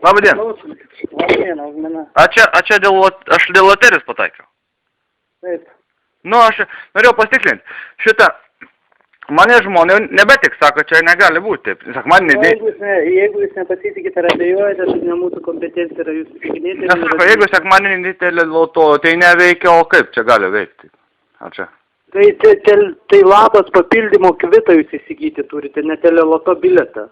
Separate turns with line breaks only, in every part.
Labadiena.
Labadiena, Augmina.
A čia aš dėl loterijos pataikiau?
Taip.
Nu, aš norėjau pasitikslinti. Šitą, mane žmonės nebetik, sako, čia negali būti. Sak, man
Jeigu jūs nepasitikite ar abejojate, tai ne mūsų kompetencija yra jūs įtikinėti.
Nes sako, jeigu sekmaninį loto, tai neveikia, o kaip čia gali veikti? A čia?
Tai labas papildymo kvitą jūs įsigyti turite, ne teleloto biletą.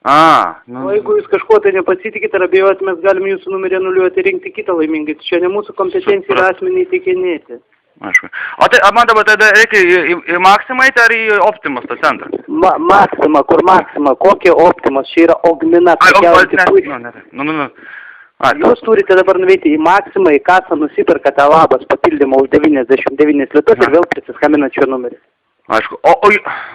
Nu.
O jeigu jūs kažkuo tai nepasitikite ar abejojate, mes galime jūsų numerį anuliuoti ir rinkti kitą laimingą. Čia ne mūsų kompetencija yra asmenį įtikinėti.
Aišku. O tai, man dabar tada reikia į Maksimą eiti ar į Optimus tą centrą?
Maksima, kur Maksima? Kokie Optimus? Čia yra Augmina. Jūs turite dabar nuveiti į Maksimą, į kasą, nusipirkate labas papildymą už 99 litus ir vėl prisiskambinat šio numerį.
Aišku.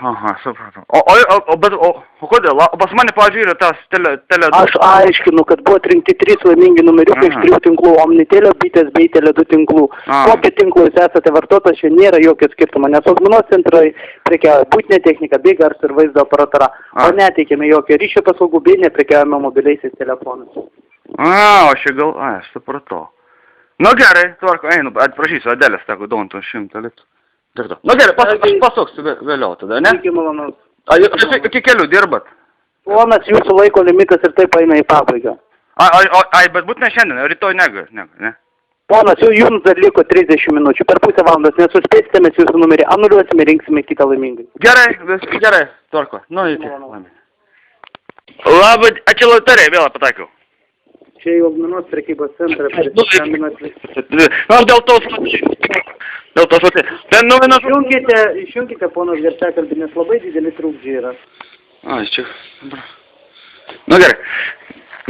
Aha, supratau. O kodėl? O pas mane, pavyzdžiui, yra tas tele...
Aš aiškinu, kad buvo atrinkti 3 laimingi numeriukai iš 3 tinklų, Omnitelio, Bitės bei Tele2 tinklų. Kokio tinklo jūs esate vartotas, čia nėra jokio skirtumo, nes Augminos centrai prekiauja būtinė technika bei garso ir vaizdo aparatūra, o neteikėme jokio ryšio paslaugų bei neprekiaujame mobiliaisiais telefonais.
O šia gal... Aš supratau. Nu gerai, tvarko, einu, atprašysiu Adelės, tako, duontų 100 litų. Nu gerai, pasuksiu vėliau tada, ne?
Iki malonaus.
Iki kelių dirbat?
Ponas, jūsų laiko limitas ir taip eina į pabaigą.
Bet būtinai šiandien, rytoj negu, ne?
Ponas, jums dar liko 30 minučių, per pusę valandos nesuspėsite, mes jūsų numerį anuliuosime, rinksime kitą laimingą.
Gerai, tvarko. Nu, iki. Labai, čia loterija vėl pataikiau.
Čia į Augminos prekybos centrą
Dėl tos
Išjunkite, ponas garsiakalbį, nes labai dideli trūkdžiai yra.
Čia. Nu gerai.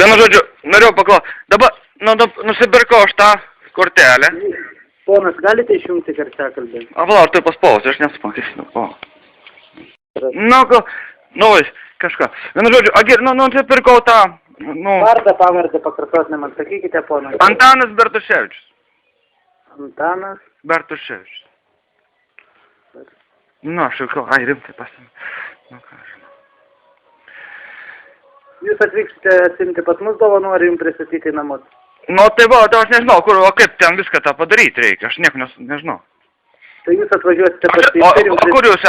Vienu žodžiu, norėjau paklausti. Dabar, nusipirkau aš tą kortelę.
Ponas, galite išjungti garsiakalbį?
Ar tai paspausiu, aš nesupankysinu. Kažką. Vienu žodžiu, nusipirkau tą...
Vardą, pavardę pakartotinę man, sakykite, ponas.
Antanas Bertuševičius.
Antanas
Bertuševičius. Aš jau, rimtai pasim.
Jūs atvyksite atsimti pas mus dovanų, ar jums pristatyti į namus?
Tai aš nežinau, kaip ten viską tą padaryti reikia, aš nieko nežinau.
Tai jūs atvažiuosite pas
O kur jūs,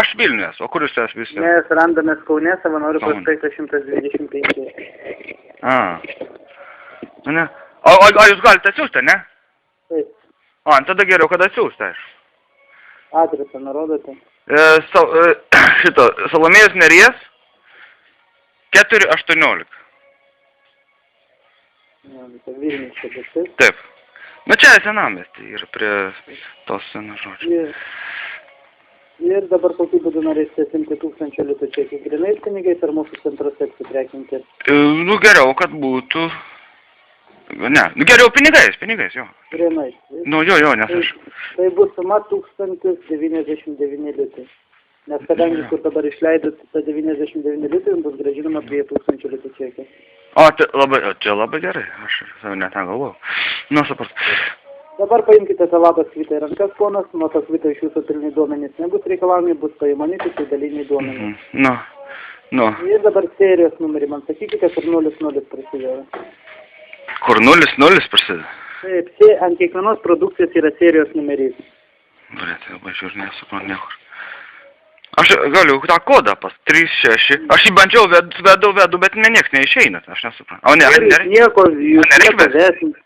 aš Vilnius, o kur jūs esate visi?
Mes randamės Kaune, Savanorių prospektas 125.
O jūs galite atsiųsti, ne?
Taip.
Tada geriau, kad atsiųsti, aišku.
Adresą nurodote?
Salomėjos Nėries 418.
Vilnius čia bus, taip?
Taip. Čia senamiestį ir prie tos senos žodžių.
Ir dabar kokiu būdu norėsite atimti 1000 litų čekį grinais pinigais ar mūsų centruose apsiprektinti?
Geriau, kad būtų... Ne, geriau pinigais, jo.
Grinais?
Jo, nes aš...
Tai bus suma 1099 litai. Nes kadangi kur dabar išleidot tą 99 litų, jums bus grąžinama 2000 litų čekį.
Čia labai gerai, aš savo net galvojau. Supratau.
Dabar paimkite tą labą kvitą į rankas, ponas, nuo to kvito iš jūsų pilni duomenys nebus reikalavimai, bus paimami tik daliniai duomenys. Ir dabar serijos numerį man sakykite, kur 00 prasideda.
Kur 00 prasideda?
Taip, ant kiekvienos produkcijos yra serijos numerys.
Labai žiūrėjau, nesuprantu niekur. Aš galiu tą kodą pas 36. Aš jį bandžiau vedu, bet nieks neišeina, aš nesuprantu.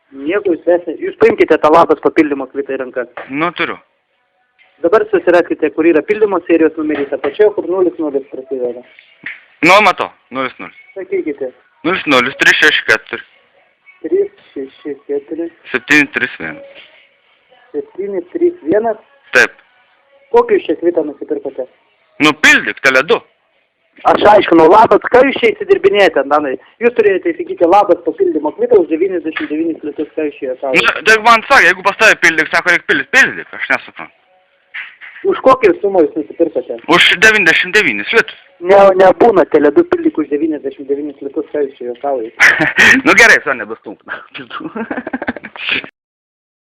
Nieko jūs esate. Jūs paimkite tą labas papildymo kvitą į rankas.
Turiu.
Dabar susiraskite, kur yra pildymo serijos numerys, apačioje, kur 00 prasideda.
Matau, 00.
Sakykite.
00, 364.
364.
731.
731?
Taip.
Kokį jūs čia kvitą nusipirkote?
Pildyk, Tele2.
Aš aiškinau, labas, ką jūs čia įsidirbinėjate, Antanai? Jūs turėjote įsigyti labas papildymo kvitą už 99 litus, ką jūs čia esate.
Tai man sakė, jeigu pas tave pildyk, sako, reikia pildyk, aš nesuprantu.
Už kokią sumą jūs nusipirkote?
Už 99 litus.
Nebūna Tele2 pildyk už 99 litus, ką jūs čia esate.
Gerai, nebestump.